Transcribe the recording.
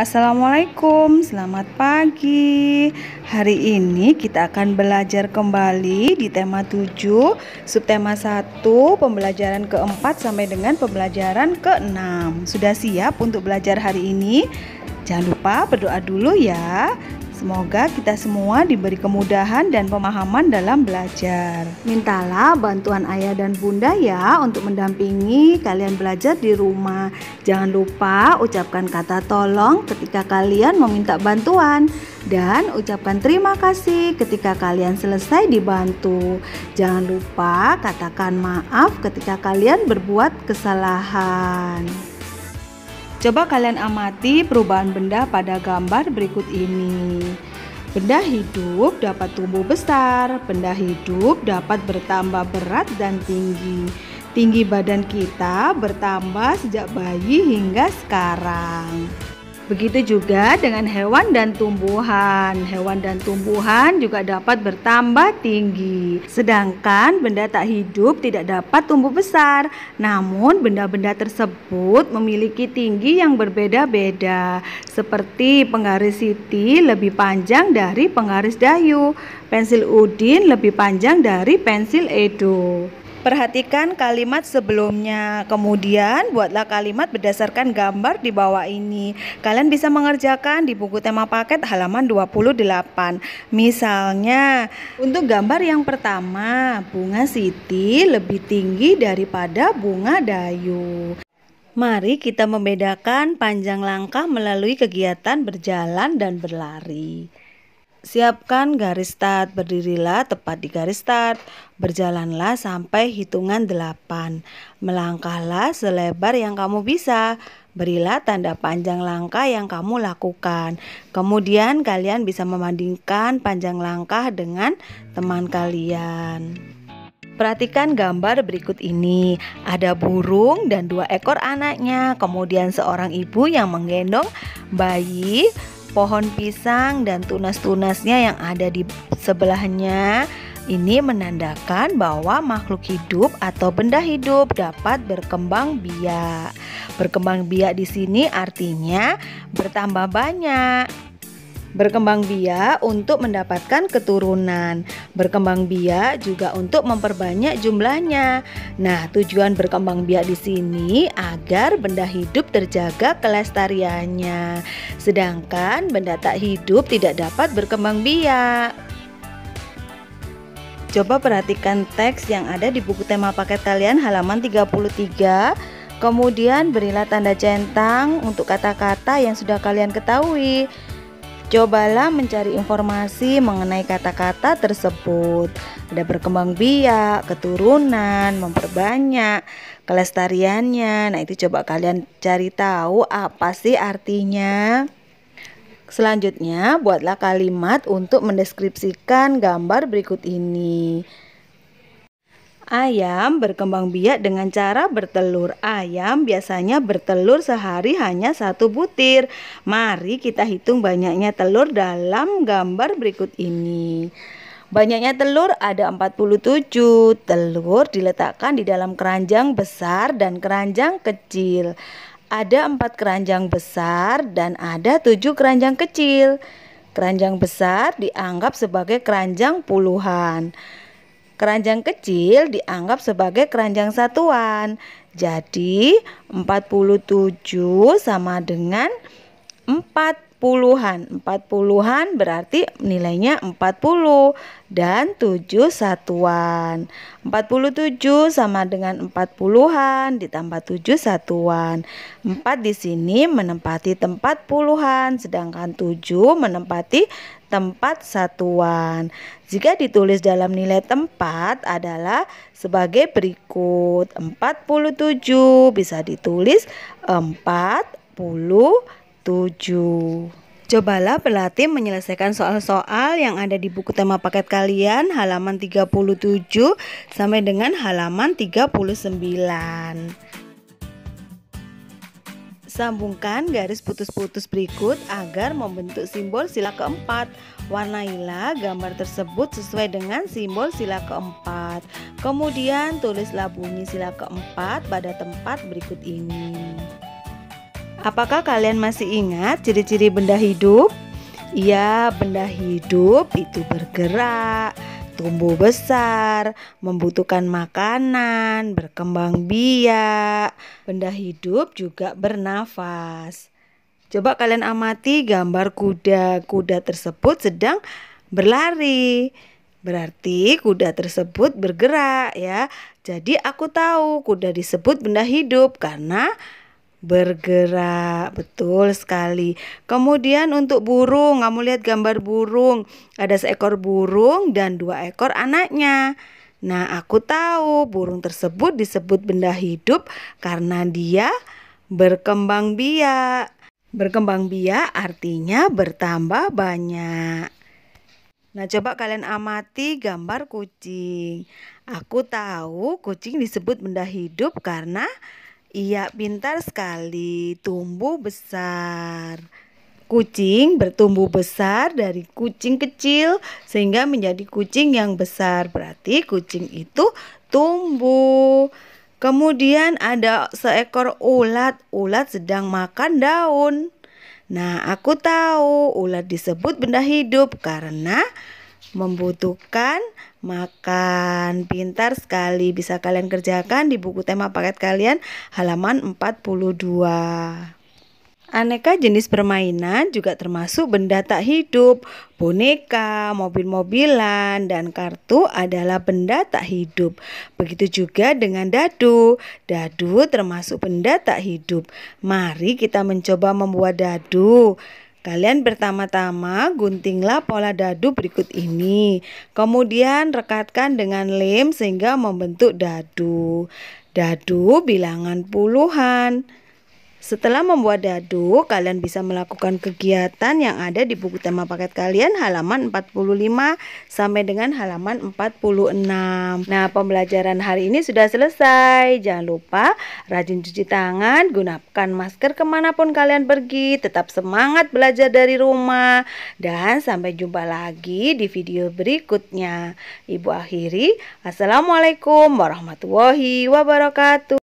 Assalamualaikum, selamat pagi. Hari ini kita akan belajar kembali di tema 7, subtema 1, pembelajaran keempat sampai dengan pembelajaran ke-6. Sudah siap untuk belajar hari ini? Jangan lupa berdoa dulu ya. Semoga kita semua diberi kemudahan dan pemahaman dalam belajar. Mintalah bantuan ayah dan bunda ya untuk mendampingi kalian belajar di rumah. Jangan lupa ucapkan kata tolong ketika kalian meminta bantuan. Dan ucapkan terima kasih ketika kalian selesai dibantu. Jangan lupa katakan maaf ketika kalian berbuat kesalahan. Coba kalian amati perubahan benda pada gambar berikut ini. Benda hidup dapat tumbuh besar, benda hidup dapat bertambah berat dan tinggi. Tinggi badan kita bertambah sejak bayi hingga sekarang. Begitu juga dengan hewan dan tumbuhan. Hewan dan tumbuhan juga dapat bertambah tinggi. Sedangkan benda tak hidup tidak dapat tumbuh besar. Namun benda-benda tersebut memiliki tinggi yang berbeda-beda. Seperti penggaris Siti lebih panjang dari penggaris Dayu. Pensil Udin lebih panjang dari pensil Edo. Perhatikan kalimat sebelumnya, kemudian buatlah kalimat berdasarkan gambar di bawah ini. Kalian bisa mengerjakan di buku tema paket halaman 28. Misalnya, untuk gambar yang pertama, bunga Siti lebih tinggi daripada bunga Dayu. Mari kita membedakan panjang langkah melalui kegiatan berjalan dan berlari. Siapkan garis start, berdirilah tepat di garis start, berjalanlah sampai hitungan 8, melangkahlah selebar yang kamu bisa, berilah tanda panjang langkah yang kamu lakukan. Kemudian kalian bisa membandingkan panjang langkah dengan teman kalian. Perhatikan gambar berikut ini. Ada burung dan 2 ekor anaknya, kemudian seorang ibu yang menggendong bayi, pohon pisang dan tunas-tunasnya yang ada di sebelahnya. Ini menandakan bahwa makhluk hidup atau benda hidup dapat berkembang biak. Berkembang biak di sini artinya bertambah banyak. Berkembang biak untuk mendapatkan keturunan. Berkembang biak juga untuk memperbanyak jumlahnya. Nah, tujuan berkembang biak di sini agar benda hidup terjaga kelestariannya. Sedangkan benda tak hidup tidak dapat berkembang biak. Coba perhatikan teks yang ada di buku tema paket kalian halaman 33. Kemudian berilah tanda centang untuk kata-kata yang sudah kalian ketahui. Cobalah mencari informasi mengenai kata-kata tersebut. Ada berkembang biak, keturunan, memperbanyak, kelestariannya. Nah, itu coba kalian cari tahu apa sih artinya. Selanjutnya, buatlah kalimat untuk mendeskripsikan gambar berikut ini. Ayam berkembang biak dengan cara bertelur. Ayam biasanya bertelur sehari hanya 1 butir. Mari kita hitung banyaknya telur dalam gambar berikut ini. Banyaknya telur ada 47. Telur diletakkan di dalam keranjang besar dan keranjang kecil. Ada 4 keranjang besar dan ada 7 keranjang kecil. Keranjang besar dianggap sebagai keranjang puluhan. Keranjang kecil dianggap sebagai keranjang satuan. Jadi 47 sama dengan 40-an. 40-an berarti nilainya 40 dan 7 satuan. 47 sama dengan 40-an ditambah 7 satuan. 4 di sini menempati tempat puluhan, sedangkan 7 menempati tempat satuan. Jika ditulis dalam nilai tempat adalah sebagai berikut. 47 bisa ditulis 47. Cobalah berlatih menyelesaikan soal-soal yang ada di buku tema paket kalian halaman 37 sampai dengan halaman 39. Sambungkan garis putus-putus berikut agar membentuk simbol sila keempat. Warnailah gambar tersebut sesuai dengan simbol sila keempat. Kemudian tulislah bunyi sila keempat pada tempat berikut ini. Apakah kalian masih ingat ciri-ciri benda hidup? Iya, benda hidup itu bergerak, tumbuh besar, membutuhkan makanan, berkembang biak. Benda hidup juga bernafas. Coba kalian amati gambar kuda. Kuda tersebut sedang berlari. Berarti kuda tersebut bergerak ya. Jadi aku tahu kuda disebut benda hidup karena bergerak. Betul sekali. Kemudian untuk burung, kamu lihat gambar burung. Ada seekor burung dan 2 ekor anaknya. Nah, aku tahu burung tersebut disebut benda hidup karena dia berkembang biak. Berkembang biak artinya bertambah banyak. Nah, coba kalian amati gambar kucing. Aku tahu kucing disebut benda hidup karena ia pintar sekali, tumbuh besar. Kucing bertumbuh besar dari kucing kecil sehingga menjadi kucing yang besar. Berarti kucing itu tumbuh. Kemudian ada seekor ulat. Ulat sedang makan daun. Nah, aku tahu ulat disebut benda hidup karena membutuhkan makan. Pintar sekali, bisa kalian kerjakan di buku tema paket kalian halaman 42. Aneka jenis permainan juga termasuk benda tak hidup. Boneka, mobil-mobilan, dan kartu adalah benda tak hidup. Begitu juga dengan dadu. Dadu termasuk benda tak hidup. Mari kita mencoba membuat dadu. Kalian pertama-tama guntinglah pola dadu berikut ini. Kemudian rekatkan dengan lem sehingga membentuk dadu. Dadu bilangan puluhan. Setelah membuat dadu, kalian bisa melakukan kegiatan yang ada di buku tema paket kalian halaman 45 sampai dengan halaman 46. Nah, pembelajaran hari ini sudah selesai. Jangan lupa rajin cuci tangan, gunakan masker kemanapun kalian pergi, tetap semangat belajar dari rumah, dan sampai jumpa lagi di video berikutnya. Ibu akhiri, Assalamualaikum warahmatullahi wabarakatuh.